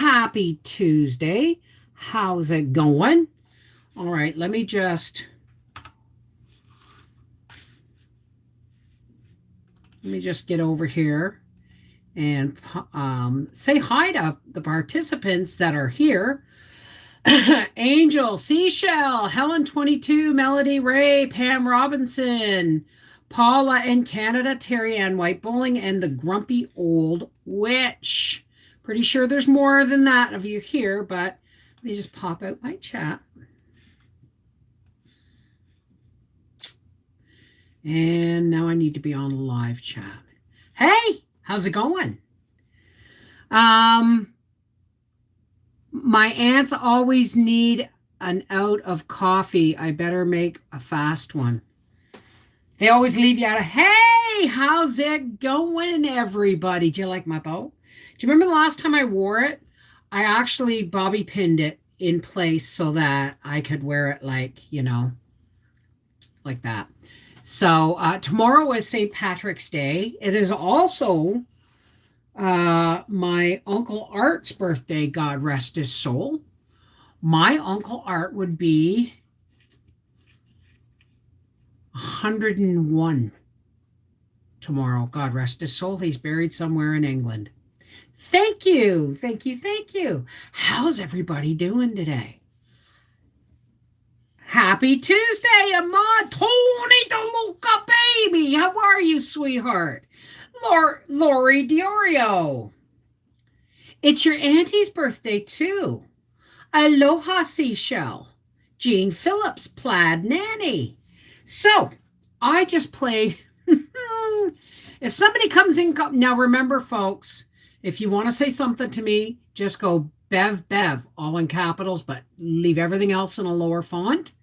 Happy Tuesday. How's it going? All right, let me just get over here and say hi to the participants that are here. Angel, Seashell, Helen 22, Melody Ray, Pam Robinson, Paula in Canada, Terry Ann White Bowling, and the Grumpy Old Witch. Pretty sure there's more than that of you here, but let me just pop out my chat. And now I need to be on a live chat. Hey, how's it going? My aunts always need an out of coffee. I better make a fast one. They always leave you out of, hey, how's it going, everybody? Do you like my bow? Do you remember the last time I wore it? I actually bobby pinned it in place so that I could wear it like that. So tomorrow is St. Patrick's Day. It is also my Uncle Art's birthday, God rest his soul. My Uncle Art would be 101 tomorrow. God rest his soul. He's buried somewhere in England. Thank you. Thank you. Thank you. How's everybody doing today? Happy Tuesday, Ahmad. Tony DeLuca, baby. How are you, sweetheart? Lori Diorio. It's your auntie's birthday, too. Aloha, Seashell. Jean Phillips, Plaid Nanny. So, I just played. If somebody comes in, now remember, folks, if you want to say something to me, just go Bev, all in capitals, but leave everything else in a lower font.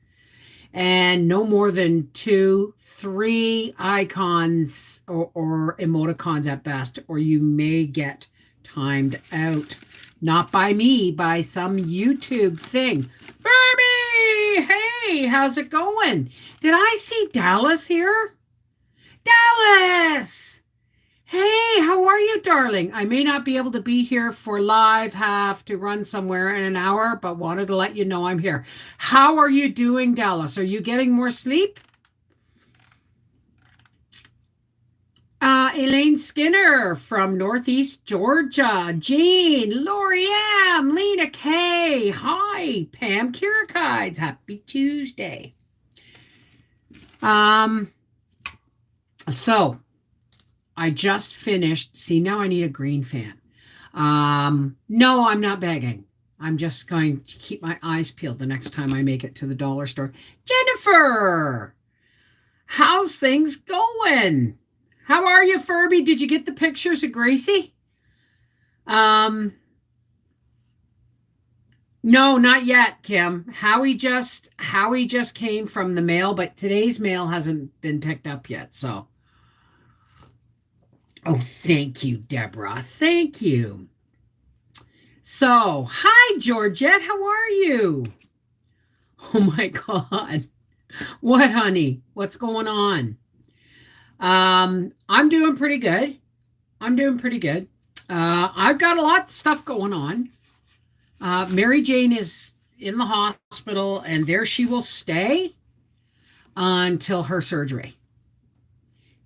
And no more than 2, 3 icons or emoticons at best, or you may get timed out. Not by me, by some YouTube thing. Barbie! Hey, how's it going? Did I see Dallas here? Dallas! Hey, how are you, darling? I may not be able to be here for live, have to run somewhere in an hour, but wanted to let you know I'm here. How are you doing, Dallas? Are you getting more sleep? Elaine Skinner from Northeast Georgia. Jean, Lori M, Lena K. Hi, Pam Kirakides. Happy Tuesday. So I just finished. See, now I need a green fan. No, I'm not begging. I'm just going to keep my eyes peeled the next time I make it to the dollar store. Jennifer, how's things going? How are you, Furby? Did you get the pictures of Gracie? No, not yet, Kim. Howie just came from the mail, but today's mail hasn't been picked up yet, so. Oh, thank you, Deborah. Thank you. So, hi, Georgette. How are you? Oh, my God. What, honey? What's going on? I'm doing pretty good. I've got a lot of stuff going on. Mary Jane is in the hospital, and there she will stay until her surgery.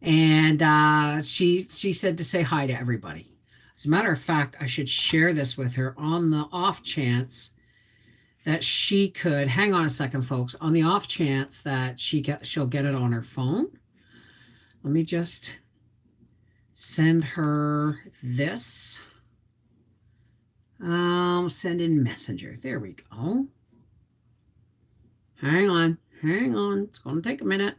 And she said to say hi to everybody. As a matter of fact, I should share this with her on the off chance that she could, hang on a second, folks, on the off chance that she'll get it on her phone. Let me just send her this. Send in Messenger. There we go. Hang on. It's going to take a minute.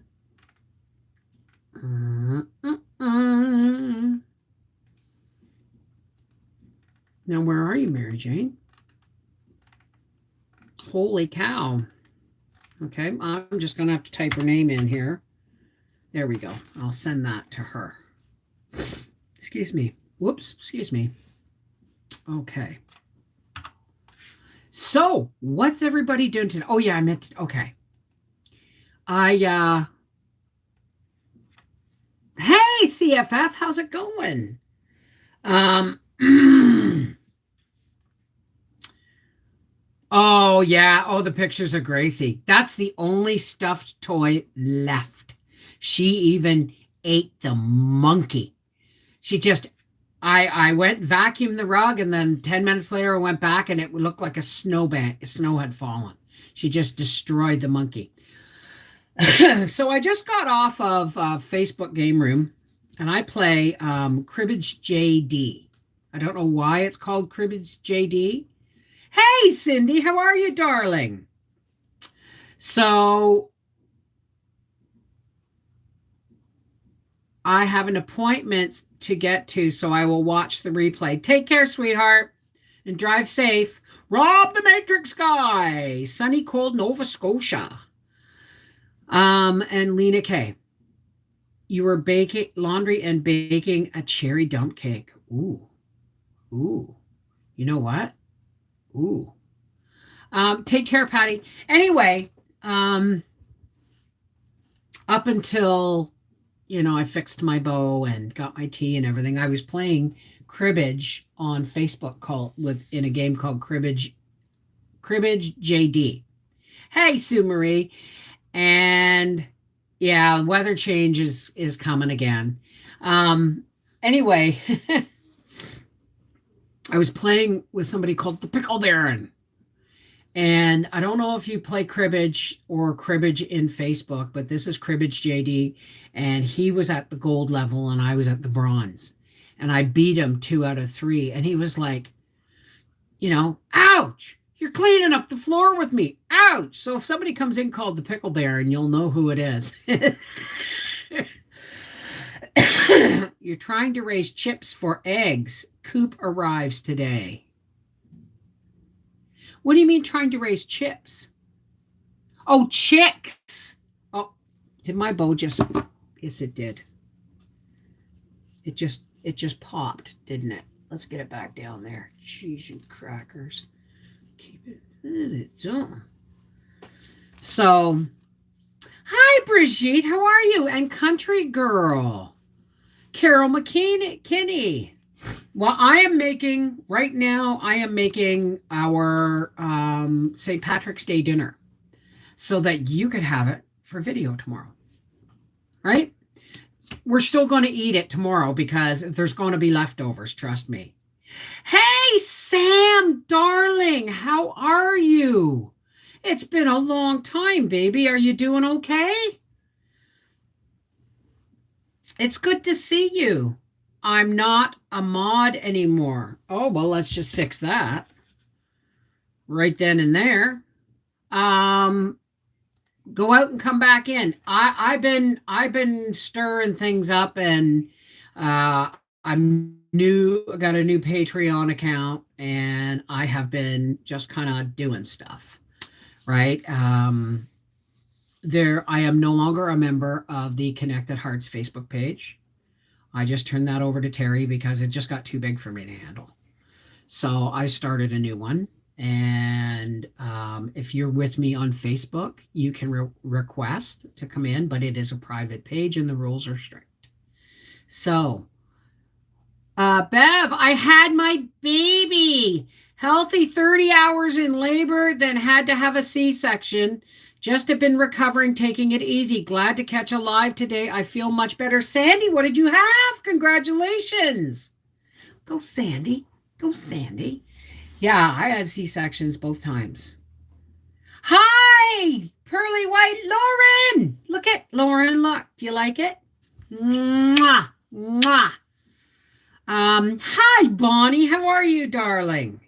Now, where are you, Mary Jane? Holy cow. Okay, I'm just going to have to type her name in here. There we go. I'll send that to her. Excuse me. Whoops, excuse me. Okay. So, what's everybody doing today? Oh, yeah, I meant to, okay. Hey, CFF, how's it going? Oh, yeah. Oh, the pictures of Gracie. That's the only stuffed toy left. She even ate the monkey. She just, I went vacuumed the rug, and then 10 minutes later I went back and it looked like a snowbank. Snow had fallen. She just destroyed the monkey. So I just got off of Facebook Game Room, and I play Cribbage JD. I don't know why it's called Cribbage JD. Hey, Cindy, how are you, darling? So I have an appointment to get to, so I will watch the replay. Take care, sweetheart, and drive safe. Rob the Matrix guy, sunny, cold Nova Scotia. And Lena K. You were baking laundry and baking a cherry dump cake. Ooh. Ooh. You know what? Ooh. Take care, Patty. Anyway, up until I fixed my bow and got my tea and everything, I was playing cribbage on Facebook in a game called Cribbage JD. Hey, Sue Marie. And yeah, weather change is coming again. Anyway, I was playing with somebody called the Pickle Baron. And I don't know if you play cribbage or cribbage in Facebook, but this is Cribbage JD. And he was at the gold level and I was at the bronze. And I beat him 2 out of 3. And he was like, ouch, you're cleaning up the floor with me. Ouch. So if somebody comes in called the Pickle Baron, you'll know who it is. You're trying to raise chips for eggs. Coop arrives today. What do you mean trying to raise chips? Oh, chicks. Oh, did my bow just... Yes, it did. It just popped, didn't it? Let's get it back down there. Cheese and crackers. Keep it on. So, hi, Brigitte. How are you? And country girl. Carol McKinney. Well, right now I am making our St. Patrick's Day dinner so that you could have it for video tomorrow. Right? We're still going to eat it tomorrow because there's going to be leftovers, trust me. Hey, Sam, darling, how are you? It's been a long time, baby. Are you doing okay? It's good to see you. I'm not a mod anymore. Oh, well, let's just fix that. Right then and there. Go out and come back in. I've been stirring things up, and I got a new Patreon account, and I have been just kind of doing stuff. Right? I am no longer a member of the Connected Hearts Facebook page. I just turned that over to Terry because it just got too big for me to handle. So I started a new one. And if you're with me on Facebook, you can request to come in, but it is a private page and the rules are strict. So, Bev, I had my baby. Healthy 30 hours in labor, then had to have a C-section. Just have been recovering, taking it easy. Glad to catch a live today. I feel much better. Sandy, what did you have? Congratulations. Go, Sandy. Go, Sandy. Yeah, I had C-sections both times. Hi, pearly white Lauren. Look at Lauren. Look. Do you like it? Mwah. Mwah. Hi, Bonnie. How are you, darling?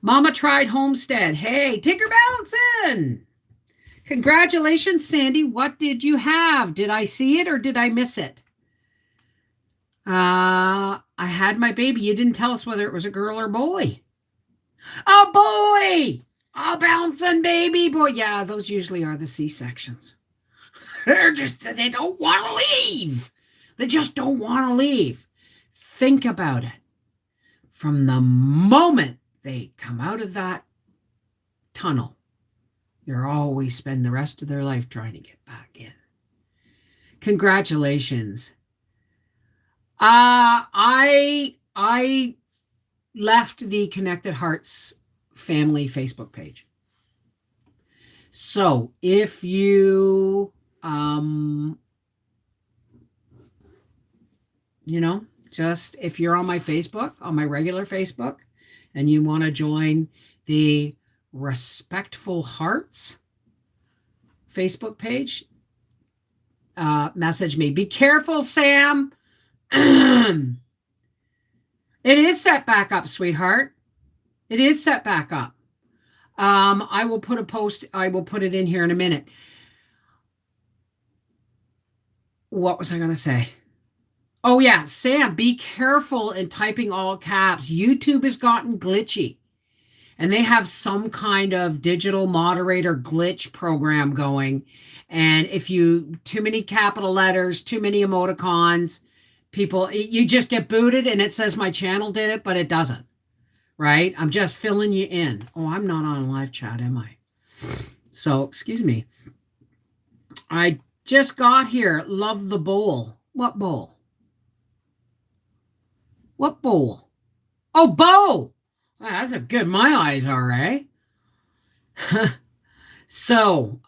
Mama tried Homestead. Hey, Tinker Bouncing. Congratulations, Sandy. What did you have? Did I see it or did I miss it? I had my baby. You didn't tell us whether it was a girl or boy. A boy! A bouncing baby boy. Yeah, those usually are the C-sections. They don't want to leave. They just don't want to leave. Think about it. From the moment they come out of that tunnel, they're always spend the rest of their life trying to get back in. Congratulations. I left the Connected Hearts family Facebook page. So if you, just if you're on my Facebook, on my regular Facebook, and you want to join the Respectful Hearts Facebook page, message me. Be careful, Sam. It is set back up, sweetheart. It is set back up. I will put a post. I will put it in here in a minute. What was I going to say? Oh, yeah. Sam, be careful in typing all caps. YouTube has gotten glitchy. And they have some kind of digital moderator glitch program going. And if you, too many capital letters, too many emoticons, people, you just get booted and it says my channel did it, but it doesn't. Right? I'm just filling you in. Oh, I'm not on live chat, am I? So, excuse me. I just got here. Love the bowl. What bowl? What bowl? Oh, bow. Wow, that's a good. My eyes are, eh? So,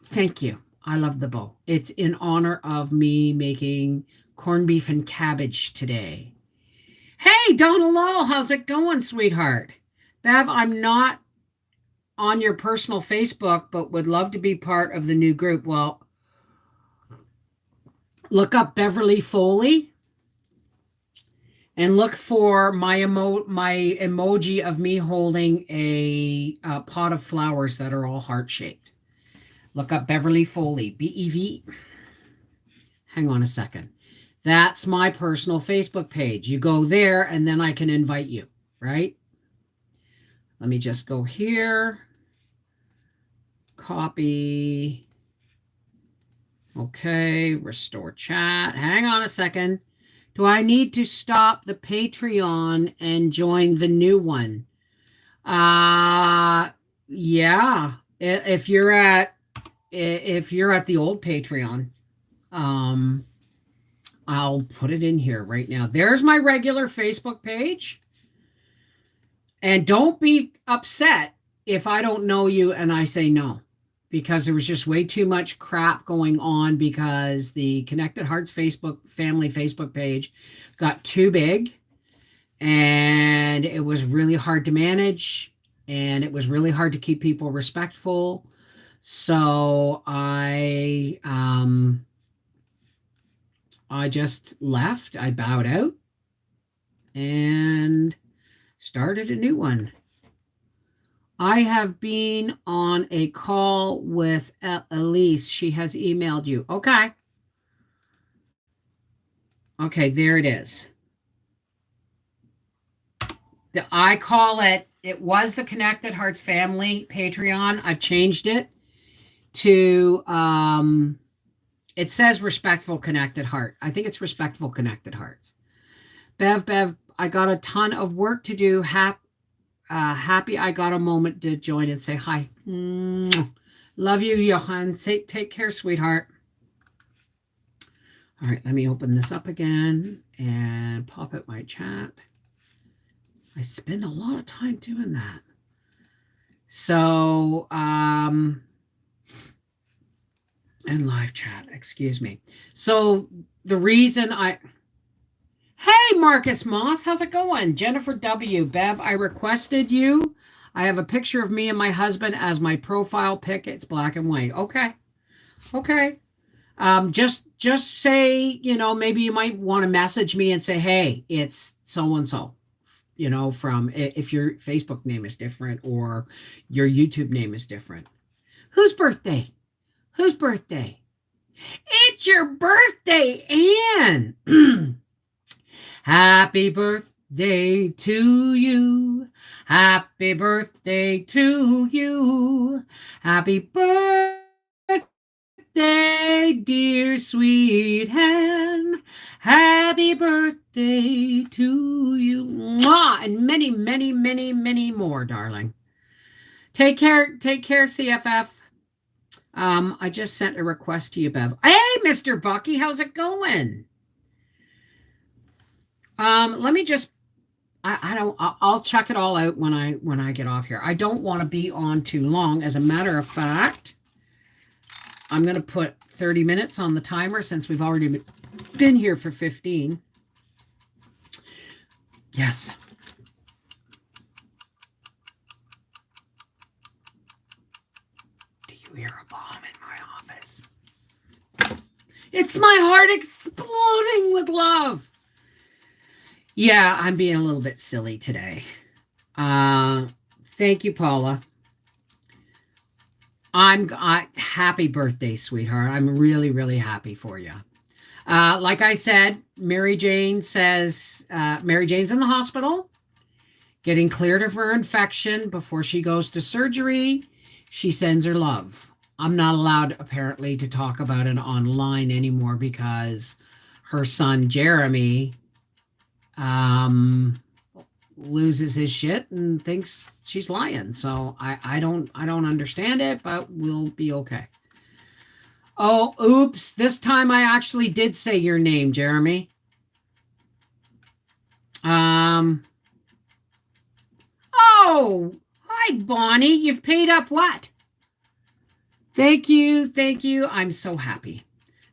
thank you. I love the bow. It's in honor of me making corned beef and cabbage today. Hey, Donna Law, how's it going, sweetheart? Bev, I'm not on your personal Facebook, but would love to be part of the new group. Well, look up Beverly Foley and look for my emoji of me holding a pot of flowers that are all heart-shaped. Look up Beverly Foley, B-E-V. Hang on a second. That's my personal Facebook page. You go there and then I can invite you, right? Let me just go here. Copy. Okay, restore chat. Hang on a second. Do I need to stop the Patreon and join the new one? Yeah. If you're at the old Patreon, I'll put it in here right now. There's my regular Facebook page. And don't be upset if I don't know you and I say no, because there was just way too much crap going on because the Connected Hearts family Facebook page got too big and it was really hard to manage and it was really hard to keep people respectful. So I just left. I bowed out and started a new one. I have been on a call with Elise. She has emailed you. Okay. Okay, there it is. I call it, it was the Connected Hearts Family Patreon. I've changed it to, it says Respectful Connected Heart. I think it's Respectful Connected Hearts. Bev, I got a ton of work to do. Happy I got a moment to join and say hi. Love you, Johan. Take care, sweetheart. All right, let me open this up again and pop out my chat. I spend a lot of time doing that. So, and live chat, excuse me. So the reason hey, Marcus Moss, how's it going? Jennifer W. Bev, I requested you. I have a picture of me and my husband as my profile pic. It's black and white. Okay. Just say, maybe you might want to message me and say, hey, it's so-and-so, from if your Facebook name is different or your YouTube name is different. Whose birthday? It's your birthday, Anne. Happy birthday to you. Happy birthday to you. Happy birthday, dear sweet Anne. Happy birthday to you. Mwah! And many, many, many, many more, darling. Take care, CFF. I just sent a request to you, Bev. Hey, Mr. Bucky, how's it going? Let me just I'll check it all out when I get off here. I don't want to be on too long. As a matter of fact, I'm going to put 30 minutes on the timer since we've already been here for 15. Yes. Do you hear a bomb in my office? It's my heart exploding with love. Yeah, I'm being a little bit silly today. Thank you, Paula. Happy birthday, sweetheart. I'm really, really happy for you. Like I said, Mary Jane says Mary Jane's in the hospital, getting cleared of her infection before she goes to surgery. She sends her love. I'm not allowed, apparently, to talk about it online anymore because her son, Jeremy, loses his shit and thinks she's lying. So I don't understand it, but we'll be okay. Oh, oops. This time I actually did say your name, Jeremy. Oh, hi, Bonnie. You've paid up what? Thank you. Thank you. I'm so happy.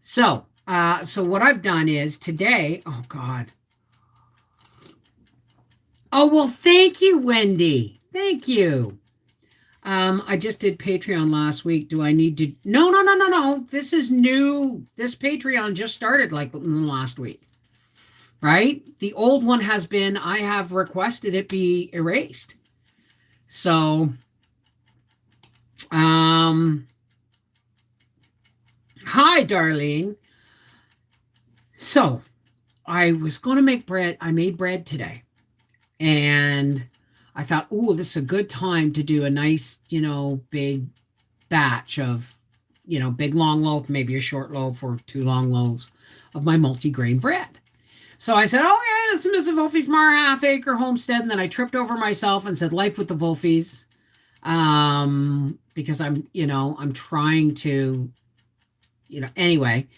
So what I've done is today, oh God. Oh, well, thank you, Wendy. Thank you. I just did Patreon last week. Do I need to? No. This is new. This Patreon just started like last week, right? The old one has been, I have requested it be erased. So, hi, Darlene. So, I was going to make bread. I made bread today. And I thought, oh, this is a good time to do a nice, big batch of, big long loaf, maybe a short loaf or 2 long loaves of my multi-grain bread. So I said, oh, yeah, this is Mrs. Wolfie from our half acre homestead. And then I tripped over myself and said, life with the Wolfies. Because I'm trying to, anyway.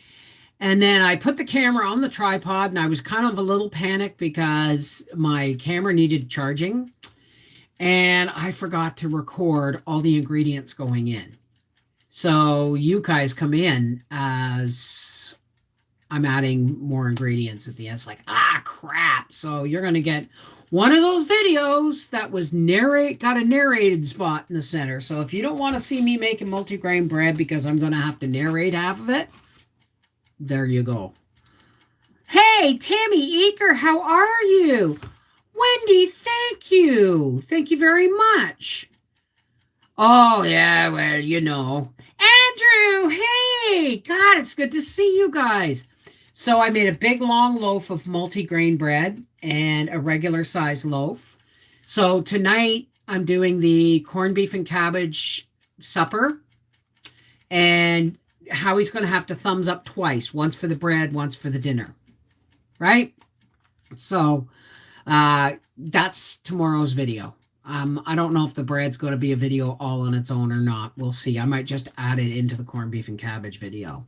And then I put the camera on the tripod and I was kind of a little panicked because my camera needed charging. And I forgot to record all the ingredients going in. So you guys come in as I'm adding more ingredients at the end. It's like, crap. So you're going to get one of those videos that was got a narrated spot in the center. So if you don't want to see me making multigrain bread because I'm going to have to narrate half of it, there you go. Hey, Tammy Eaker, how are you? Wendy, thank you. Thank you very much. Oh, yeah, well, Andrew, hey. God, it's good to see you guys. So I made a big, long loaf of multi-grain bread and a regular size loaf. So tonight I'm doing the corned beef and cabbage supper. And Howie's going to have to thumbs up twice. Once for the bread, once for the dinner. Right? So that's tomorrow's video. I don't know if the bread's going to be a video all on its own or not. We'll see. I might just add it into the corned beef and cabbage video.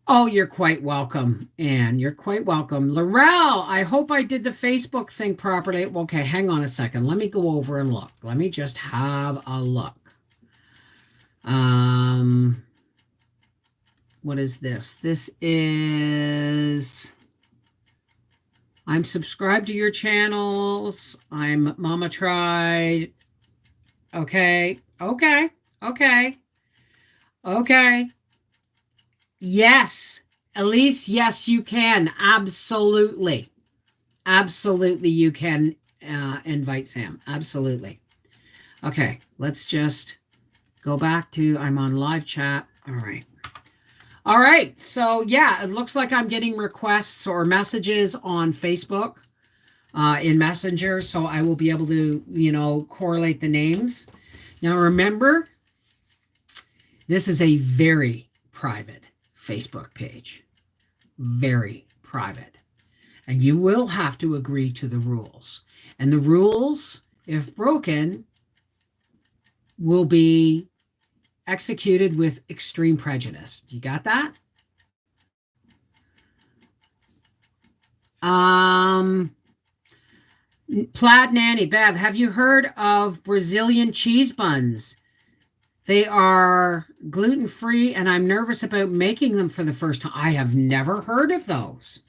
Oh, you're quite welcome, Anne. You're quite welcome. Laurel, I hope I did the Facebook thing properly. Okay, hang on a second. Let me go over and look. Let me just have a look. What is this? This is... I'm subscribed to your channels. I'm Mama Tried. Okay. Yes. Elise, yes, you can. Absolutely. Absolutely, you can invite Sam. Absolutely. Okay, let's just go back to, I'm on live chat. All right. So, yeah, it looks like I'm getting requests or messages on Facebook in Messenger. So I will be able to, correlate the names. Now, remember, this is a very private Facebook page. Very private. And you will have to agree to the rules. And the rules, if broken, will be executed with extreme prejudice. You got that? Um, Plaid Nanny, Bev, have you heard of Brazilian cheese buns? They are gluten free, and I'm nervous about making them for the first time. I have never heard of those.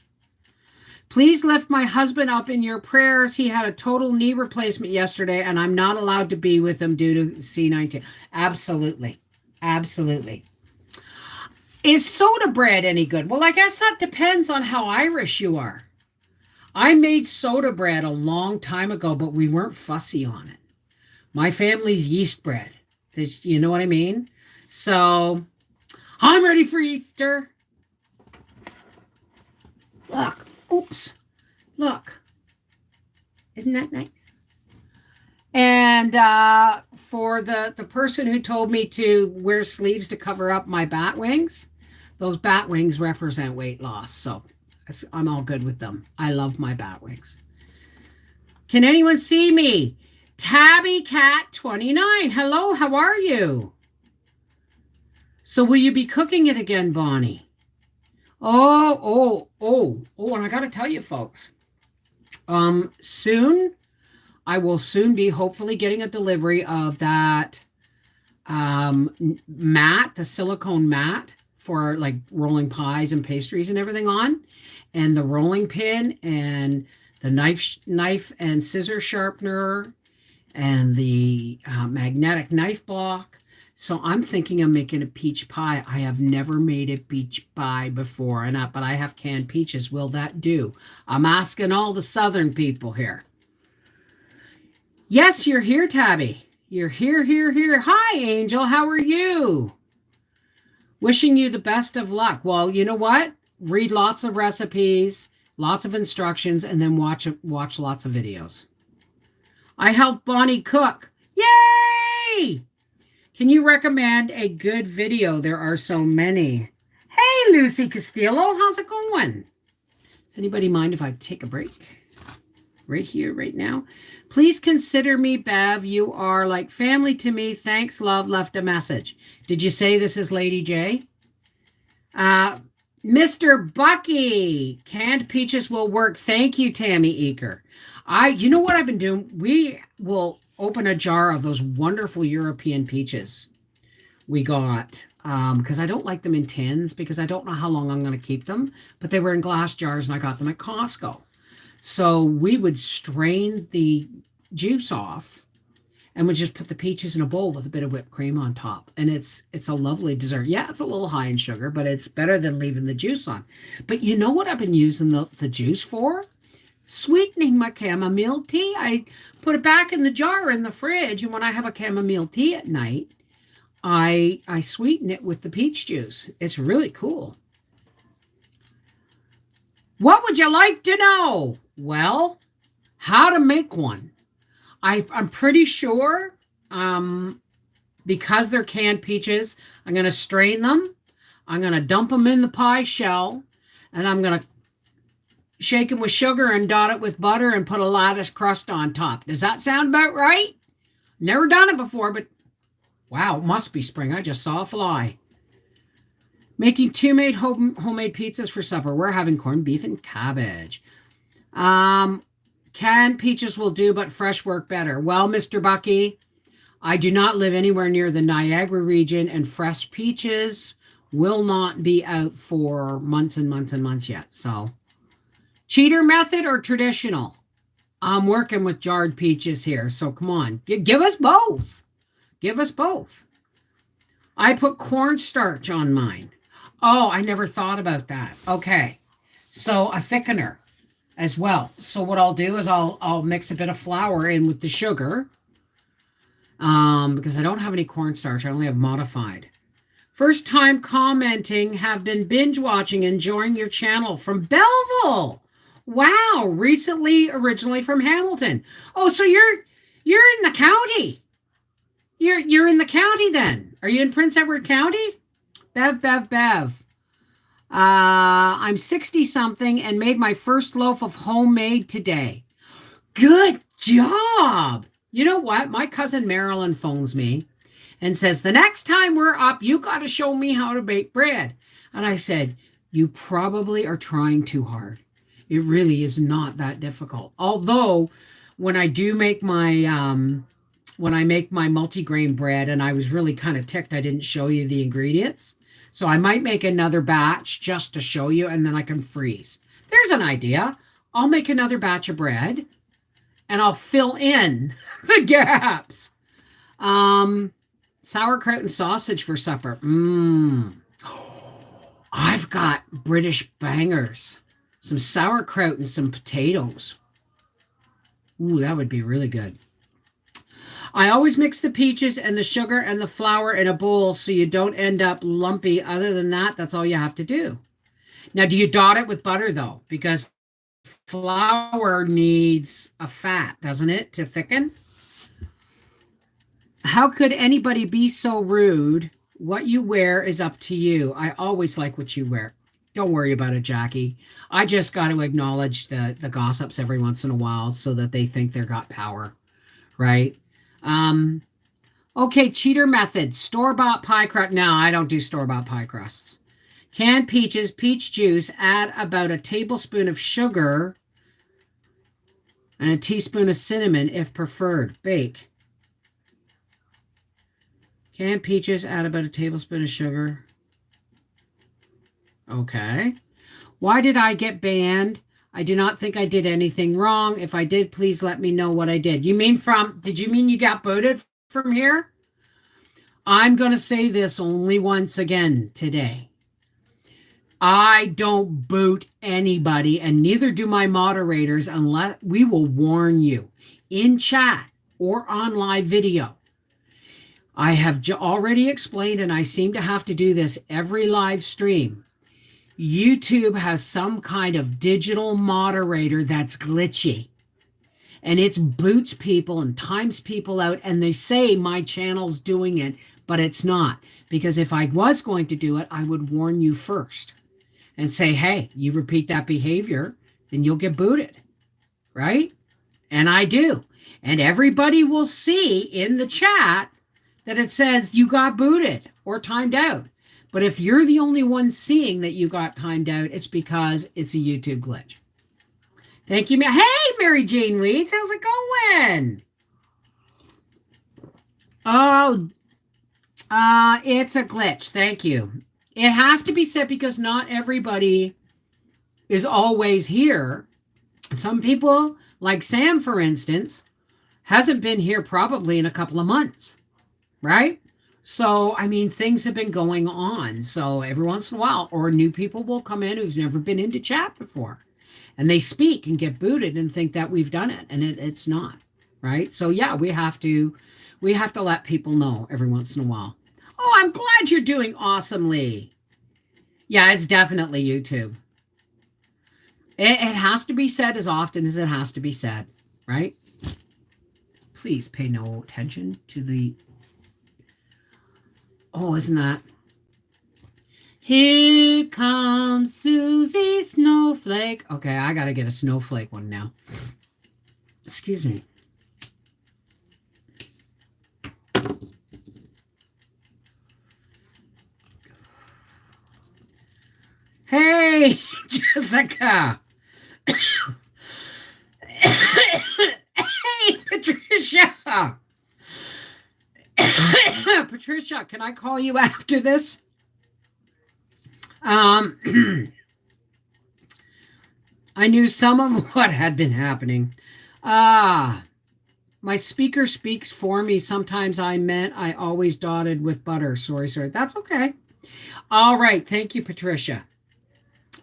Please lift my husband up in your prayers. He had a total knee replacement yesterday, and I'm not allowed to be with him due to C19. Absolutely. Absolutely. Is soda bread any good? Well, I guess that depends on how Irish you are. I made soda bread a long time ago, but we weren't fussy on it. My family's yeast bread. You know what I mean? So I'm ready for Easter. Look. Oops. Look. Isn't that nice? And for the person who told me to wear sleeves to cover up my bat wings, those bat wings represent weight loss. So I'm all good with them. I love my bat wings. Can anyone see me? Tabby Cat 29. Hello, how are you? So will you be cooking it again, Bonnie? Oh, and I got to tell you, folks, soon, I will soon be hopefully getting a delivery of that mat, the silicone mat for like rolling pies and pastries and everything on, and the rolling pin and the knife and scissor sharpener and the magnetic knife block. So I'm thinking of making a peach pie. I have never made a peach pie before, but I have canned peaches. Will that do? I'm asking all the Southern people here. Yes, you're here, Tabby. You're here. Hi, Angel. How are you? Wishing you the best of luck. Well, you know what? Read lots of recipes, lots of instructions, and then watch lots of videos. I helped Bonnie cook. Yay! Can you recommend a good video? There are so many. Hey, Lucy Castillo, how's it going? Does anybody mind if I take a break? Right here, right now. Please consider me, Bev. You are like family to me. Thanks, love. Left a message. Did you say this is Lady J? Mr. Bucky, canned peaches will work. Thank you, Tammy Eaker. You know what I've been doing? We will open a jar of those wonderful European peaches we got, because I don't like them in tins because I don't know how long I'm going to keep them, but they were in glass jars and I got them at Costco. So we would strain the juice off and would just put the peaches in a bowl with a bit of whipped cream on top. And it's a lovely dessert. Yeah, it's a little high in sugar, but it's better than leaving the juice on. But you know what I've been using the juice for? Sweetening my chamomile tea. I put it back in the jar in the fridge, and when I have a chamomile tea at night, I sweeten it with the peach juice. It's really cool. What would you like to know? Well, how to make one. I'm pretty sure, because they're canned peaches, I'm going to strain them. I'm going to dump them in the pie shell, and I'm going to shake them with sugar and dot it with butter and put a lattice crust on top. Does that sound about right? Never done it before, but wow, it must be spring. I just saw a fly. Making two-made homemade pizzas for supper. We're having corned beef and cabbage. Canned peaches will do, but fresh work better. Well, Mr. Bucky, I do not live anywhere near the Niagara region, and fresh peaches will not be out for months and months and months yet. So, cheater method or traditional? I'm working with jarred peaches here, so come on. Give us both. Give us both. I put cornstarch on mine. Oh, I never thought about that. Okay. So a thickener as well. So what I'll do is I'll mix a bit of flour in with the sugar, because I don't have any cornstarch. I only have modified. First time commenting, have been binge watching, enjoying your channel from Belleville. Wow, originally from Hamilton. Oh, so you're in the county. You're in the county then. Are you in Prince Edward County? Bev. I'm 60-something and made my first loaf of homemade today. Good job. You know what? My cousin Marilyn phones me and says, the next time we're up, you got to show me how to bake bread. And I said, you probably are trying too hard. It really is not that difficult. Although when I do make my when I make my multigrain bread, and I was really kind of ticked I didn't show you the ingredients. So I might make another batch just to show you, and then I can freeze. There's an idea. I'll make another batch of bread and I'll fill in the gaps. Sauerkraut and sausage for supper. I've got British bangers. Some sauerkraut and some potatoes. Ooh, that would be really good. I always mix the peaches and the sugar and the flour in a bowl so you don't end up lumpy. Other than that, that's all you have to do. Now, do you dot it with butter, though? Because flour needs a fat, doesn't it, to thicken? How could anybody be so rude? What you wear is up to you. I always like what you wear. Don't worry about it, Jackie. I just got to acknowledge the gossips every once in a while so that they think they've got power, right? Okay, cheater method. Store-bought pie crust. No, I don't do store-bought pie crusts. Canned peaches, peach juice, add about a tablespoon of sugar and a teaspoon of cinnamon if preferred. Bake. Canned peaches, add about a tablespoon of sugar. Okay. Why did I get banned? I do not think I did anything wrong. If I did, please let me know what I did. Did you mean you got booted from here? I'm going to say this only once again today. I don't boot anybody, and neither do my moderators, unless we will warn you in chat or on live video. I have already explained, and I seem to have to do this every live stream. YouTube has some kind of digital moderator that's glitchy, and it boots people and times people out, and they say my channel's doing it, but it's not. Because if I was going to do it, I would warn you first and say, hey, you repeat that behavior, then you'll get booted, right? And I do. And everybody will see in the chat that it says you got booted or timed out. But if you're the only one seeing that you got timed out, it's because it's a YouTube glitch. Thank you. Hey, Mary Jane Leeds, how's it going? Oh, it's a glitch. Thank you. It has to be said because not everybody is always here. Some people, like Sam, for instance, hasn't been here probably in a couple of months, right? So, I mean, things have been going on. So every once in a while, or new people will come in who's never been into chat before. And they speak and get booted and think that we've done it. And it's not, right? So, yeah, we have to let people know every once in a while. Oh, I'm glad you're doing awesomely. Yeah, it's definitely YouTube. It has to be said as often as it has to be said, right? Please pay no attention to the... Oh, isn't that? Here comes Susie Snowflake. Okay, I got to get a snowflake one now. Excuse me. Hey, Jessica. Hey, Patricia. Patricia, can I call you after this? I knew some of what had been happening. My speaker speaks for me. Sometimes I always dotted with butter. Sorry. That's okay. All right. Thank you, Patricia.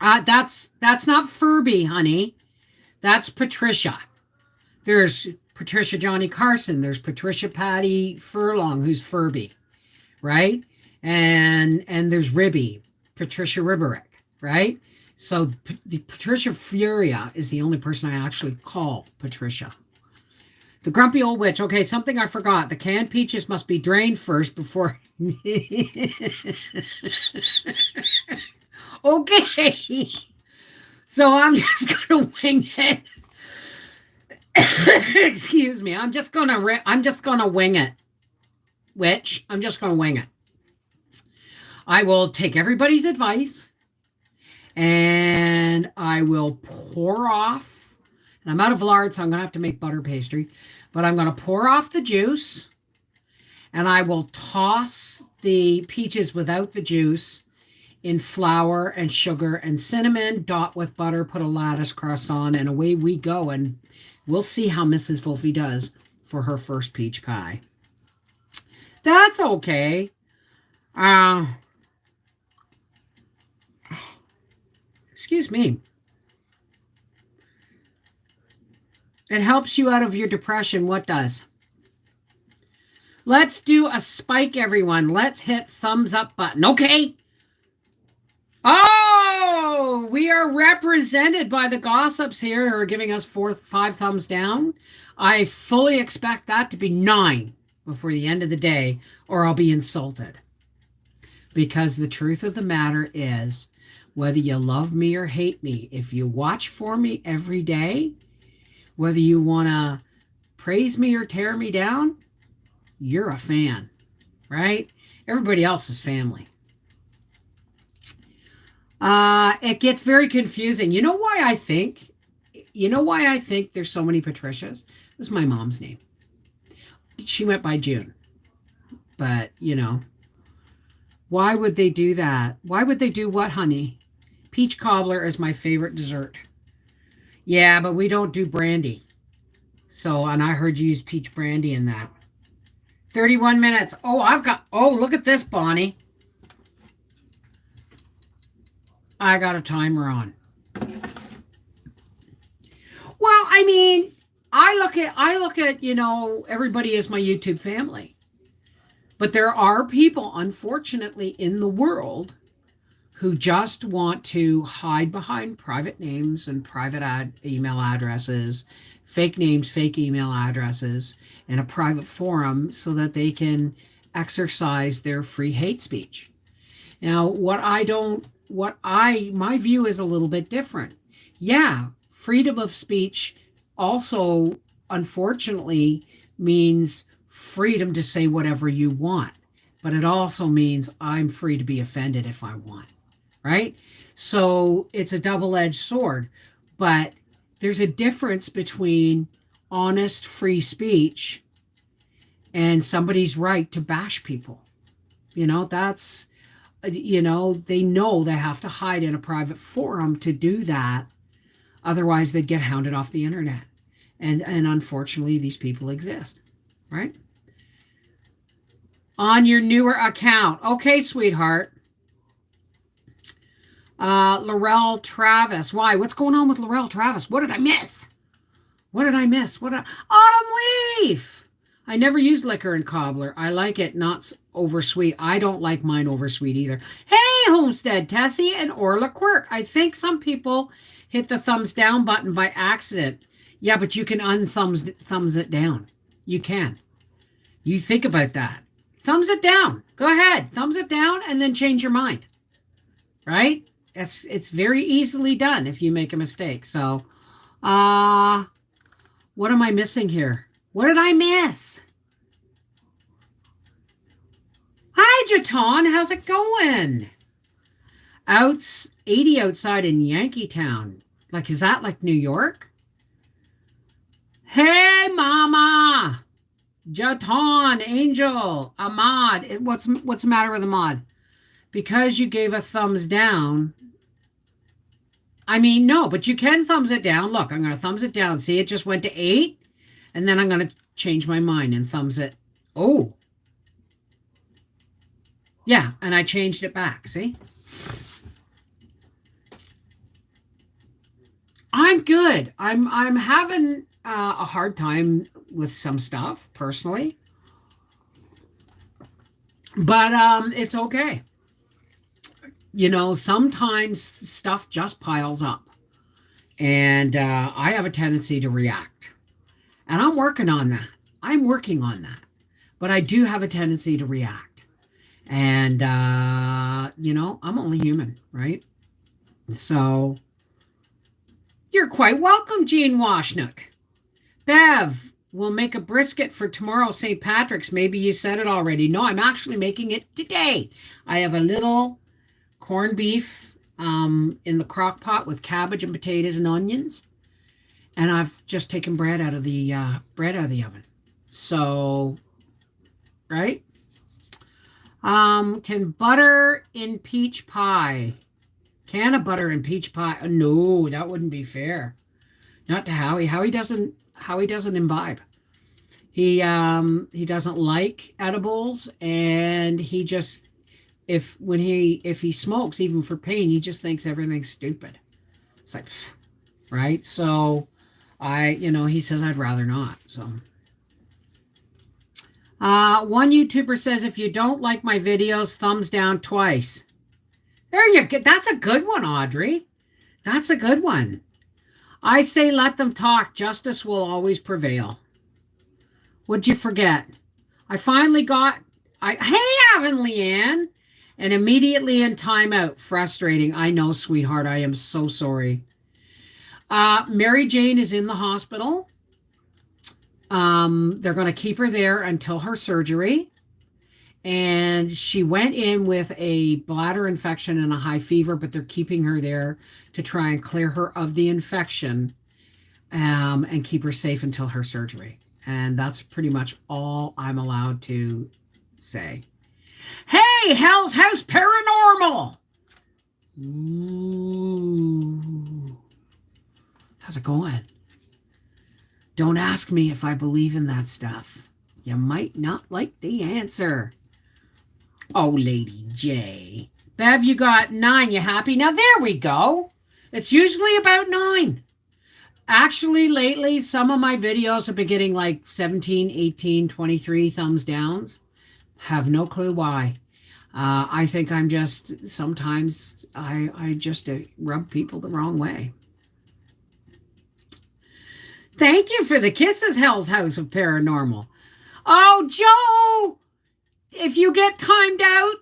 That's not Furby, honey. That's Patricia. There's Patricia Johnny Carson. There's Patricia Patty Furlong, who's Furby, right? And there's Ribby, Patricia Ribberick, right? So Patricia Furia is the only person I actually call Patricia. The grumpy old witch. Okay, something I forgot. The canned peaches must be drained first before... Okay, so I'm just gonna wing it. Excuse me. I'm just gonna wing it. Witch. I'm just gonna wing it. I will take everybody's advice, And I will pour off, and I'm out of lard, so I'm going to have to make butter pastry, but I'm going to pour off the juice, and I will toss the peaches without the juice in flour and sugar and cinnamon, dot with butter, put a lattice crust on, and away we go. And we'll see how Mrs. Wolfie does for her first peach pie. That's okay. Excuse me. It helps you out of your depression. What does? Let's do a spike, everyone. Let's hit thumbs up button. Okay. Oh, we are represented by the gossips here who are giving us 5 thumbs down. I fully expect that to be 9 before the end of the day, or I'll be insulted. Because the truth of the matter is, whether you love me or hate me, if you watch for me every day, whether you want to praise me or tear me down, you're a fan, right? Everybody else is family. It gets very confusing. You know why I think there's so many Patricias? It was my mom's name. She went by June. But, why would they do that? Why would they do what, honey? Peach cobbler is my favorite dessert. Yeah, but we don't do brandy. So, and I heard you use peach brandy in that. 31 minutes. Oh, look at this, Bonnie. I got a timer on. Well, I mean, I look at, everybody as my YouTube family. But there are people, unfortunately, in the world who just want to hide behind private names and private email addresses, fake names, fake email addresses, in a private forum so that they can exercise their free hate speech. Now, my view is a little bit different. Yeah, freedom of speech also, unfortunately, means freedom to say whatever you want. But it also means I'm free to be offended if I want, right? So it's a double-edged sword. But there's a difference between honest free speech and somebody's right to bash people. That's... they know they have to hide in a private forum to do that. Otherwise, they'd get hounded off the internet. And unfortunately, these people exist, right? On your newer account. Okay, sweetheart. Laurel Travis. Why? What's going on with Laurel Travis? What did I miss? Autumn Leaf. I never use liquor and cobbler. I like it not over sweet. I don't like mine over sweet either. Hey, Homestead Tessie and Orla Quirk. I think some people hit the thumbs down button by accident. Yeah, but you can thumbs it down. You can. You think about that. Thumbs it down. Go ahead. Thumbs it down and then change your mind. Right? It's very easily done if you make a mistake. So, what am I missing here? What did I miss? Hi, Jaton. How's it going? 80 outside in Yankeetown. Is that like New York? Hey, Mama. Jaton, Angel, Ahmad. What's the matter with Ahmad? Because you gave a thumbs down. I mean, no, but you can thumbs it down. Look, I'm going to thumbs it down. See, it just went to 8. And then I'm going to change my mind and thumbs it. Oh. Yeah, and I changed it back. See? I'm good. I'm having a hard time with some stuff, personally. But it's okay. Sometimes stuff just piles up. And I have a tendency to react. And I'm working on that. But I do have a tendency to react. And, I'm only human, right? So, you're quite welcome, Jean Washnook. Bev, we'll make a brisket for tomorrow, St. Patrick's. Maybe you said it already. No, I'm actually making it today. I have a little corned beef in the crock pot with cabbage and potatoes and onions. And I've just taken bread out of the oven. So, right? Can butter in peach pie? Can a butter in peach pie? No, that wouldn't be fair. Not to Howie. Howie doesn't imbibe. He doesn't like edibles, and he just if he smokes, even for pain, he just thinks everything's stupid. It's like, right? So he says I'd rather not. So one YouTuber says, if you don't like my videos, thumbs down twice. There you go. That's a good one, Audrey. That's a good one. I say let them talk. Justice will always prevail. What'd you forget? I finally got... Hey, Evan Leanne. And immediately in timeout. Frustrating. I know, sweetheart. I am so sorry. Mary Jane is in the hospital. They're going to keep her there until her surgery. And she went in with a bladder infection and a high fever, but they're keeping her there to try and clear her of the infection and keep her safe until her surgery. And that's pretty much all I'm allowed to say. Hey, Hell's House Paranormal! Ooh. How's it going? Don't ask me if I believe in that stuff. You might not like the answer. Oh, Lady J. Bev, you got 9. You happy? Now, there we go. It's usually about 9. Actually, lately, some of my videos have been getting like 17, 18, 23 thumbs downs. Have no clue why. I think I'm just, sometimes I just rub people the wrong way. Thank you for the kisses, Hell's House of Paranormal. Oh, Joe, if you get timed out,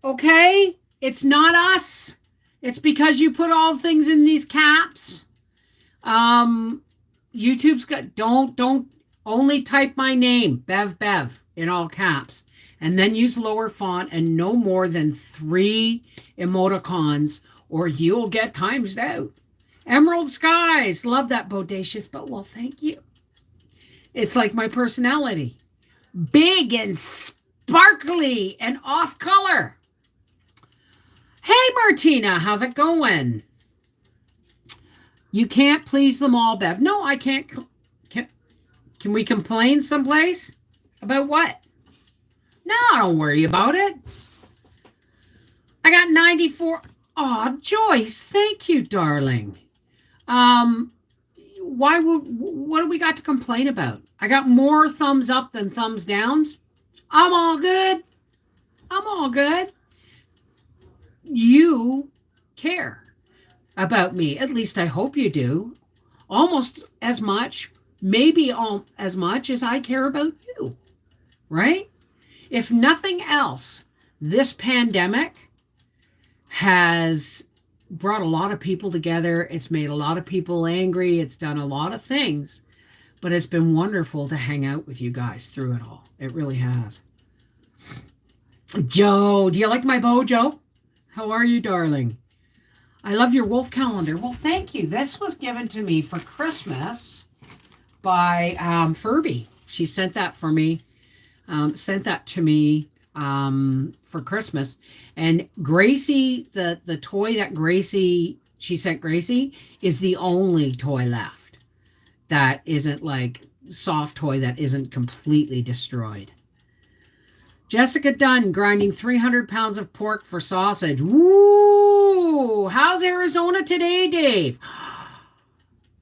okay, it's not us. It's because you put all things in these caps. YouTube's got, don't only type my name, Bev, in all caps, and then use lower font and no more than 3 emoticons or you'll get timed out. Emerald Skies, love that bodacious, but well, thank you. It's like my personality. Big and sparkly and off color. Hey, Martina, how's it going? You can't please them all, Bev. No, I can't. Can we complain someplace? About what? No, don't worry about it. I got 94. Oh, Joyce, thank you, darling. What do we got to complain about? I got more thumbs up than thumbs downs. I'm all good. You care about me. At least I hope you do. Almost as much, maybe as much as I care about you. Right? If nothing else, this pandemic has brought a lot of people together. It's made a lot of people angry. It's done a lot of things. But it's been wonderful to hang out with you guys through it all. It really has. Joe, do you like my bow, Joe? How are you, darling? I love your wolf calendar. Well, thank you. This was given to me for Christmas by Furby. She sent that for me. Sent that to me for Christmas. And Gracie, the toy that she sent Gracie, is the only toy left that isn't like soft toy that isn't completely destroyed. Jessica Dunn grinding 300 pounds of pork for sausage. Woo! How's Arizona today, Dave?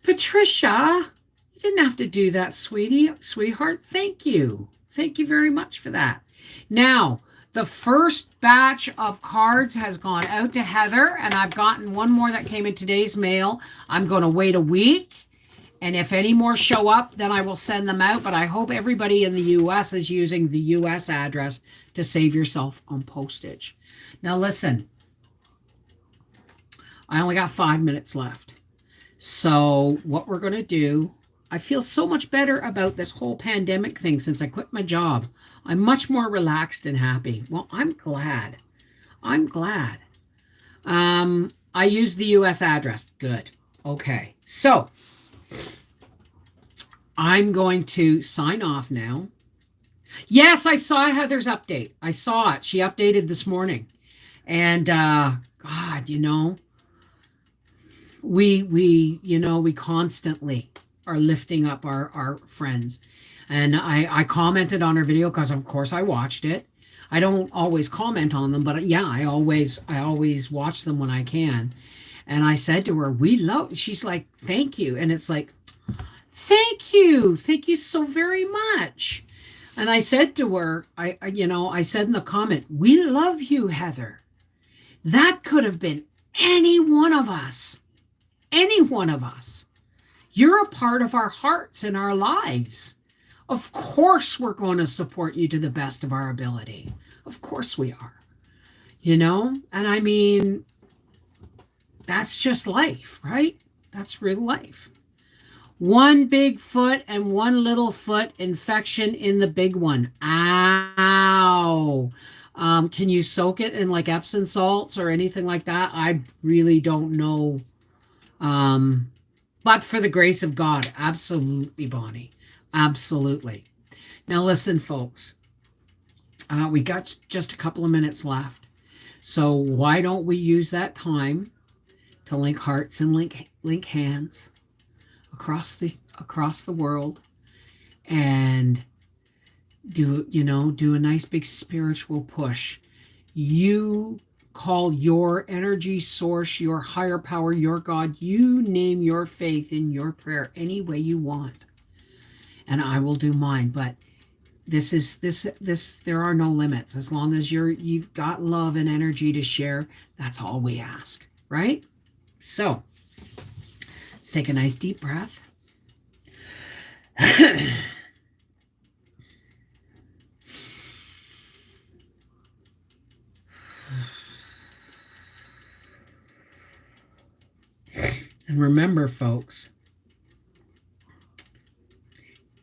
Patricia, you didn't have to do that, sweetheart. Thank you. Thank you very much for that. Now, the first batch of cards has gone out to Heather, and I've gotten one more that came in today's mail. I'm going to wait a week, and if any more show up, then I will send them out. But I hope everybody in the U.S. is using the U.S. address to save yourself on postage. Now, listen, I only got 5 minutes left. So what we're going to do, I feel so much better about this whole pandemic thing since I quit my job. I'm much more relaxed and happy. Well, I'm glad. I use the US address. Good. Okay. So I'm going to sign off now. Yes, I saw Heather's update. I saw it. She updated this morning. And God, we constantly are lifting up our friends. And I commented on her video because of course I watched it. I don't always comment on them, but yeah, I always watch them when I can. And I said to her, she's like, thank you. And it's like, thank you so very much. And I said to her, I said in the comment, we love you, Heather. That could have been any one of us. Any one of us. You're a part of our hearts and our lives. Of course we're going to support you to the best of our ability. Of course we are. And I mean, that's just life, right? That's real life. One big foot and one little foot, infection in the big one. Ow. Can you soak it in like Epsom salts or anything like that? I really don't know. But for the grace of God, absolutely, Bonnie. Absolutely. Now listen, folks. We got just a couple of minutes left. So why don't we use that time to link hearts and link hands across the world and do a nice big spiritual push. You call your energy source, your higher power, your God, you name your faith in your prayer any way you want. And I will do mine. But there are no limits. As long as you've got love and energy to share, that's all we ask, right? So let's take a nice deep breath. And remember, folks,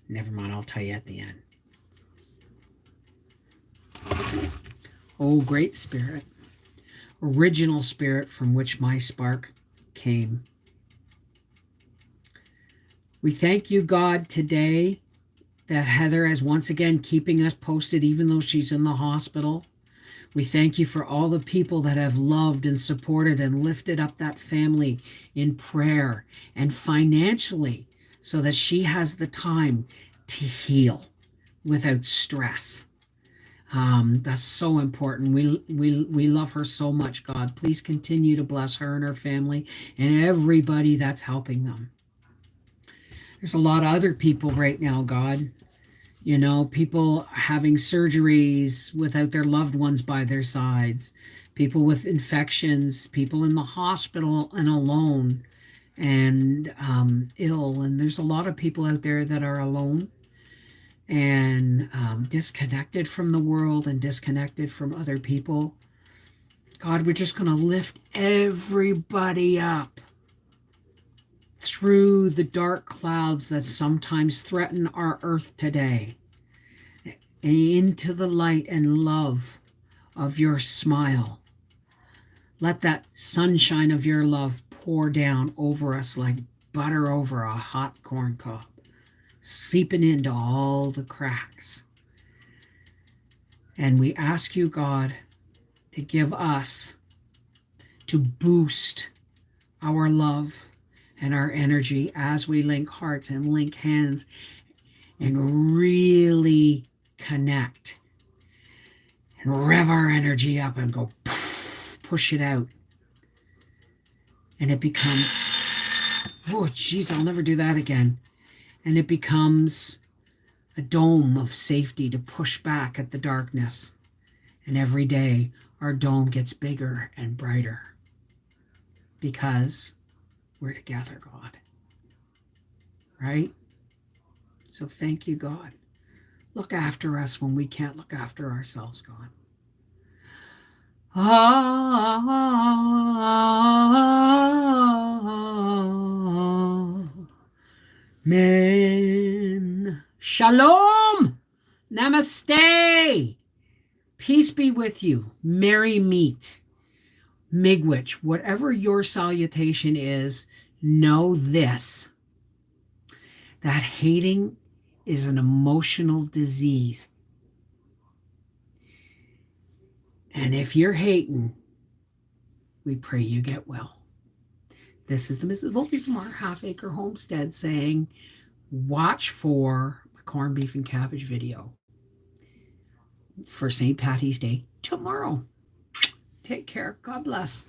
never mind, I'll tell you at the end. Oh, great spirit, original spirit from which my spark came. We thank you, God, today that Heather is once again keeping us posted, even though she's in the hospital. We thank you for all the people that have loved and supported and lifted up that family in prayer and financially so that she has the time to heal without stress. That's so important. We love her so much, God. Please continue to bless her and her family and everybody that's helping them. There's a lot of other people right now, God. People having surgeries without their loved ones by their sides, people with infections, people in the hospital and alone and ill. And there's a lot of people out there that are alone and disconnected from the world and disconnected from other people. God, we're just going to lift everybody up through the dark clouds that sometimes threaten our earth today, and into the light and love of your smile. Let that sunshine of your love pour down over us like butter over a hot corn cob, seeping into all the cracks. And we ask you, God, to give us, to boost our love and our energy as we link hearts and link hands and really connect and rev our energy up and go poof, push it out. And it becomes, oh geez, I'll never do that again. And it becomes a dome of safety to push back at the darkness. And every day our dome gets bigger and brighter because we're together, God. Right? So thank you, God. Look after us when we can't look after ourselves, God. Amen. Shalom. Namaste. Peace be with you. Merry meet. Miigwech, whatever your salutation is, know this, that hating is an emotional disease. And if you're hating, we pray you get well. This is the Mrs. Volpe from our Half Acre Homestead saying, watch for my corned beef and cabbage video for St. Patty's Day tomorrow. Take care. God bless.